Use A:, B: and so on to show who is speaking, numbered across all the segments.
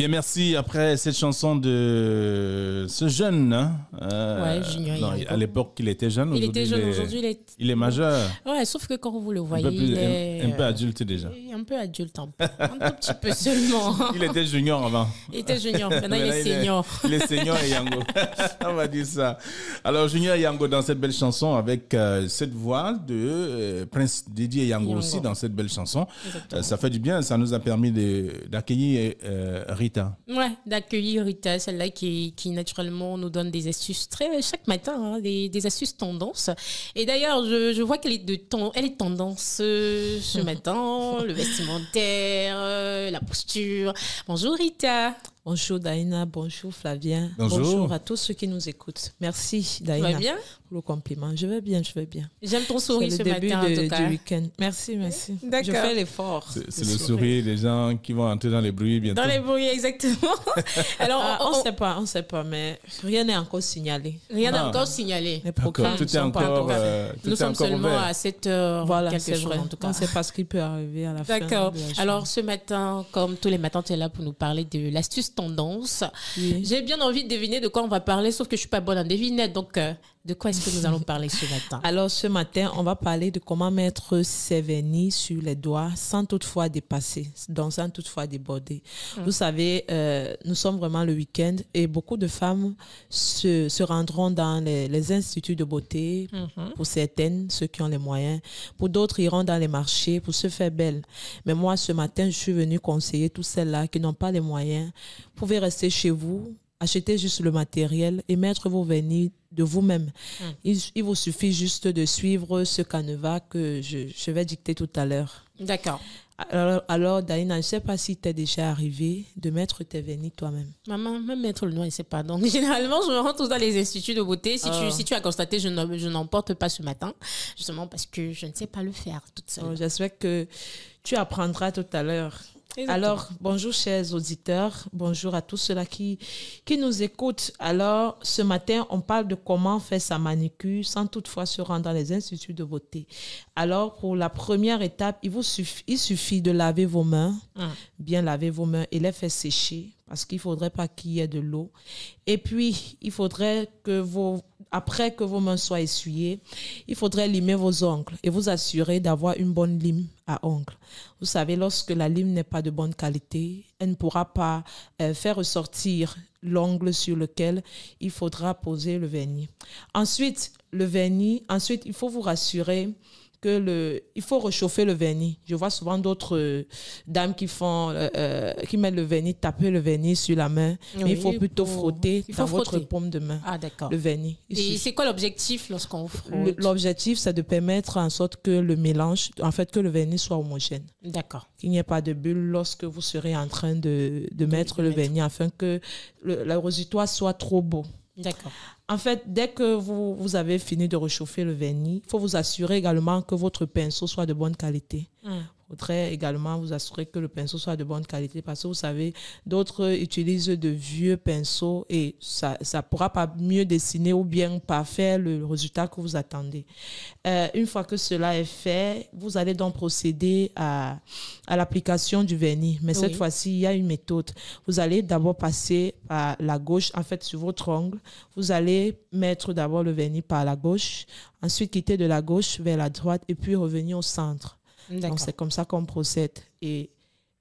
A: Bien, merci. Après cette chanson de ce jeune, hein,
B: Junior
A: non,
B: Yango.
A: à l'époque, il était jeune.
B: Il était jeune, aujourd'hui,
A: il est majeur.
B: Ouais, sauf que quand vous le voyez,
A: Un peu adulte déjà.
B: Un peu adulte, un tout petit peu seulement.
A: Il était junior avant.
B: Il était junior, maintenant il est senior.
A: Il est senior et Yango. On va dire ça. Alors, Junior Yango dans cette belle chanson avec cette voix de Prince Didier Yango aussi dans cette belle chanson. Ça fait du bien, ça nous a permis d'accueillir Rita.
B: Ouais, d'accueillir Rita, celle-là qui naturellement nous donne des astuces chaque matin, hein, des astuces tendances. Et d'ailleurs, je vois qu'elle est tendance ce matin, le vestimentaire, la posture. Bonjour Rita.
C: Bonjour Daïna, bonjour Flavien.
A: Bonjour
C: à tous ceux qui nous écoutent. Merci Daïna.
B: Tu vas bien?
C: Pour le compliment. Je vais bien.
B: J'aime ton sourire ce matin en tout cas.
C: Du week-end. Merci.
B: D'accord.
C: Je fais l'effort.
A: C'est le sourire des gens qui vont entrer dans les bruits bientôt.
B: Dans les bruits, exactement. Alors,
C: on sait pas, mais rien n'est encore signalé.
B: Rien n'est encore signalé.
C: Les programmes
A: tout est encore
B: nous sommes seulement
A: ouvert.
B: À 7h.
C: Voilà, c'est vrai.
B: En tout cas.
C: On ne sait pas ce qui peut arriver à la fin.
B: D'accord. Alors, ce matin, comme tous les matins, tu es là pour nous parler de l'astuce tendance. Oui. J'ai bien envie de deviner de quoi on va parler, sauf que je suis pas bonne en devinette. Donc, de quoi est-ce que nous allons parler ce matin?
C: Alors, ce matin, on va parler de comment mettre ses vernis sur les doigts sans toutefois dépasser, donc sans toutefois déborder. Vous savez, nous sommes vraiment le week-end et beaucoup de femmes se rendront dans les instituts de beauté, pour certaines, ceux qui ont les moyens. Pour d'autres, iront dans les marchés pour se faire belle. Mais moi, ce matin, je suis venue conseiller toutes celles-là qui n'ont pas les moyens. Vous pouvez rester chez vous, acheter juste le matériel et mettre vos vernis de vous-même. Il vous suffit juste de suivre ce canevas que je vais dicter tout à l'heure.
B: D'accord.
C: Alors Daïna, je ne sais pas si t'es déjà arrivé de mettre tes vernis toi-même.
B: Maman, même mettre le noir, je ne sais pas. Donc, généralement, je me rends tous dans les instituts de beauté. Si tu as constaté, je n'en porte pas ce matin, justement parce que je ne sais pas le faire toute seule.
C: J'espère que tu apprendras tout à l'heure. Exactement. Alors, bonjour chers auditeurs, bonjour à tous ceux-là qui nous écoutent. Alors, ce matin, on parle de comment faire sa manicure sans toutefois se rendre dans les instituts de beauté. Alors, pour la première étape, il suffit de laver vos mains, bien laver vos mains et les faire sécher parce qu'il ne faudrait pas qu'il y ait de l'eau. Et puis, il faudrait que après que vos mains soient essuyées, il faudrait limer vos ongles et vous assurer d'avoir une bonne lime à ongles. Vous savez, lorsque la lime n'est pas de bonne qualité, elle ne pourra pas faire ressortir l'ongle sur lequel il faudra poser le vernis. Ensuite, il faut vous rassurer il faut réchauffer le vernis. Je vois souvent d'autres dames qui mettent le vernis, taper le vernis sur la main. Oui, mais il faut plutôt frotter dans votre paume de main.
B: Ah, d'accord.
C: Le vernis.
B: Et c'est quoi l'objectif lorsqu'on frotte?
C: L'objectif, c'est de permettre en sorte que le mélange, que le vernis soit homogène.
B: D'accord.
C: Qu'il n'y ait pas de bulles lorsque vous serez en train de mettre le vernis afin que le résultat soit trop beau.
B: D'accord.
C: En fait, dès que vous avez fini de réchauffer le vernis, il faut vous assurer également que votre pinceau soit de bonne qualité. Il faudrait également vous assurer que le pinceau soit de bonne qualité parce que vous savez, d'autres utilisent de vieux pinceaux et ça pourra pas mieux dessiner ou bien pas faire le résultat que vous attendez. Une fois que cela est fait, vous allez donc procéder à l'application du vernis. Mais cette fois-ci, il y a une méthode. Vous allez d'abord passer par la gauche, en fait, sur votre ongle. Vous allez mettre d'abord le vernis par la gauche, ensuite quitter de la gauche vers la droite et puis revenir au centre. Donc, c'est comme ça qu'on procède. Et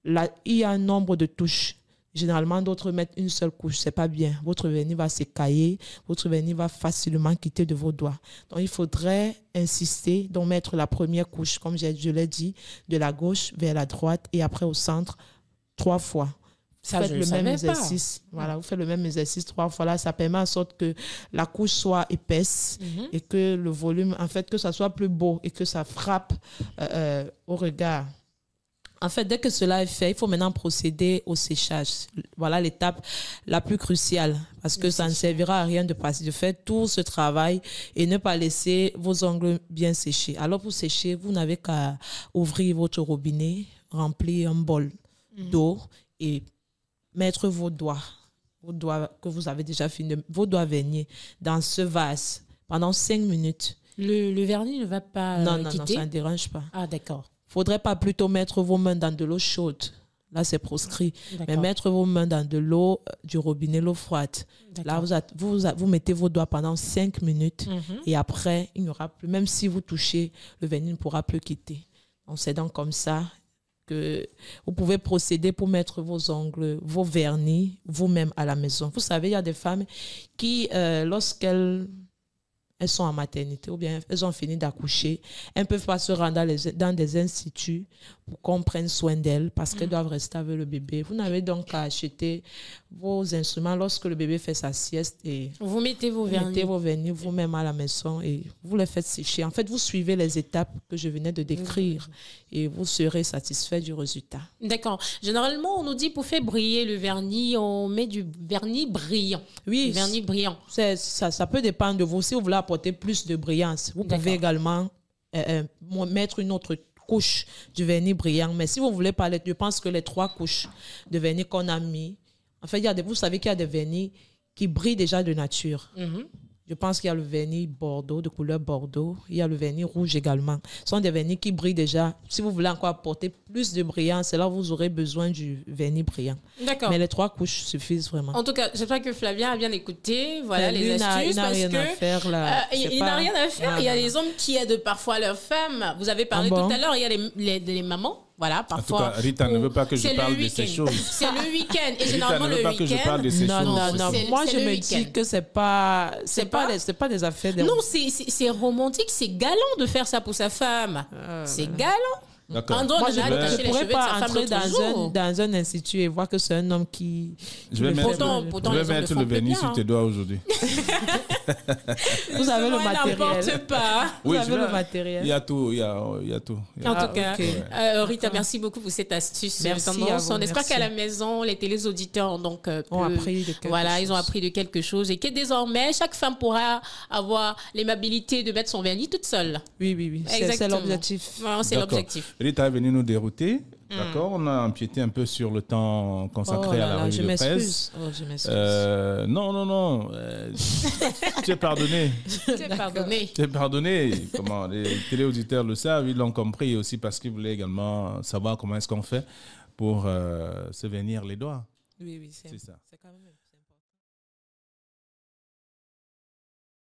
C: là, il y a un nombre de touches. Généralement, d'autres mettent une seule couche. C'est pas bien. Votre vernis va s'écailler. Votre vernis va facilement quitter de vos doigts. Donc, il faudrait insister, donc mettre la première couche, comme je l'ai dit, de la gauche vers la droite et après au centre 3 fois. Vous faites le même exercice. Voilà, vous faites le même exercice 3 fois. Là, ça permet en sorte que la couche soit épaisse et que le volume, en fait, que ça soit plus beau et que ça frappe au regard. En fait, dès que cela est fait, il faut maintenant procéder au séchage. Voilà l'étape la plus cruciale parce que ça ne servira à rien de faire tout ce travail et ne pas laisser vos ongles bien sécher. Alors, pour sécher, vous n'avez qu'à ouvrir votre robinet, remplir un bol d'eau et mettre vos doigts que vous avez déjà fini, vos doigts vernis dans ce vase pendant 5 minutes.
B: Le vernis ne va pas
C: non,
B: quitter?
C: Non, ça ne dérange pas.
B: Ah, d'accord.
C: Faudrait pas plutôt mettre vos mains dans de l'eau chaude. Là, c'est proscrit. Mais mettre vos mains dans de l'eau, du robinet, l'eau froide. Là, vous mettez vos doigts pendant 5 minutes et après, il n'y aura plus. Même si vous touchez, le vernis ne pourra plus quitter. Donc, c'est donc comme ça que vous pouvez procéder pour mettre vos ongles, vos vernis, vous-même à la maison. Vous savez, il y a des femmes qui, lorsqu'elles sont en maternité ou bien elles ont fini d'accoucher, elles ne peuvent pas se rendre dans des instituts pour qu'on prenne soin d'elles parce qu'elles doivent rester avec le bébé. Vous n'avez donc qu'à acheter vos instruments lorsque le bébé fait sa sieste et
B: vous mettez vos
C: vernis vous-même à la maison et vous les faites sécher. En fait, vous suivez les étapes que je venais de décrire et vous serez satisfait du résultat.
B: D'accord. Généralement, on nous dit pour faire briller le vernis, on met du vernis brillant.
C: Oui.
B: Du vernis brillant.
C: Ça peut dépendre de vous. Si vous voulez apporter plus de brillance, vous pouvez également mettre une autre couche du vernis brillant. Mais si vous voulez parler, je pense que les 3 couches de vernis qu'on a mis, en fait, vous savez qu'il y a des vernis qui brillent déjà de nature. Je pense qu'il y a le vernis bordeaux, de couleur bordeaux. Il y a le vernis rouge également. Ce sont des vernis qui brillent déjà. Si vous voulez encore apporter plus de brillance, c'est là où vous aurez besoin du vernis brillant.
B: D'accord.
C: Mais les 3 couches suffisent vraiment.
B: En tout cas, j'espère que Flavien a bien écouté. Voilà les astuces.
C: Il n'a rien à faire là.
B: Il n'a rien à faire. Il y a des hommes qui aident parfois leurs femmes. Vous avez parlé tout à l'heure, il y a les mamans. Voilà, parfois.
A: En tout cas, Rita ne veut pas que je parle de ces choses.
B: C'est le week-end. Et
A: Rita
B: généralement,
A: ne veut pas que je parle de ces choses.
C: Non. Moi, je me dis que c'est pas des affaires de...
B: Non, c'est romantique, c'est galant de faire ça pour sa femme. C'est galant.
A: D'accord.
C: Moi, je ne pourrais pas entrer dans un institut et voir que c'est un homme qui...
A: Je vais mettre le vernis sur tes doigts aujourd'hui.
C: Vous avez le matériel.
B: N'importe pas.
C: Vous avez le matériel.
A: Il y a tout.
B: En tout cas, Rita, merci beaucoup pour cette astuce.
C: Merci à vous.
B: On espère qu'à la maison, les téléauditeurs
C: ont appris de quelque chose.
B: Ils ont appris de quelque chose et que désormais, chaque femme pourra avoir l'aimabilité de mettre son vernis toute seule.
C: Oui. C'est l'objectif.
B: C'est l'objectif.
A: Rita est venue nous dérouter. D'accord, on a empiété un peu sur le temps consacré à la revue de presse.
C: Je m'excuse.
A: Non. Tu es pardonné. Tu es pardonné. Comment les téléauditeurs le savent, ils l'ont compris aussi parce qu'ils voulaient également savoir comment est-ce qu'on fait pour se vernir les doigts.
C: Oui,
A: c'est ça.
C: C'est quand même...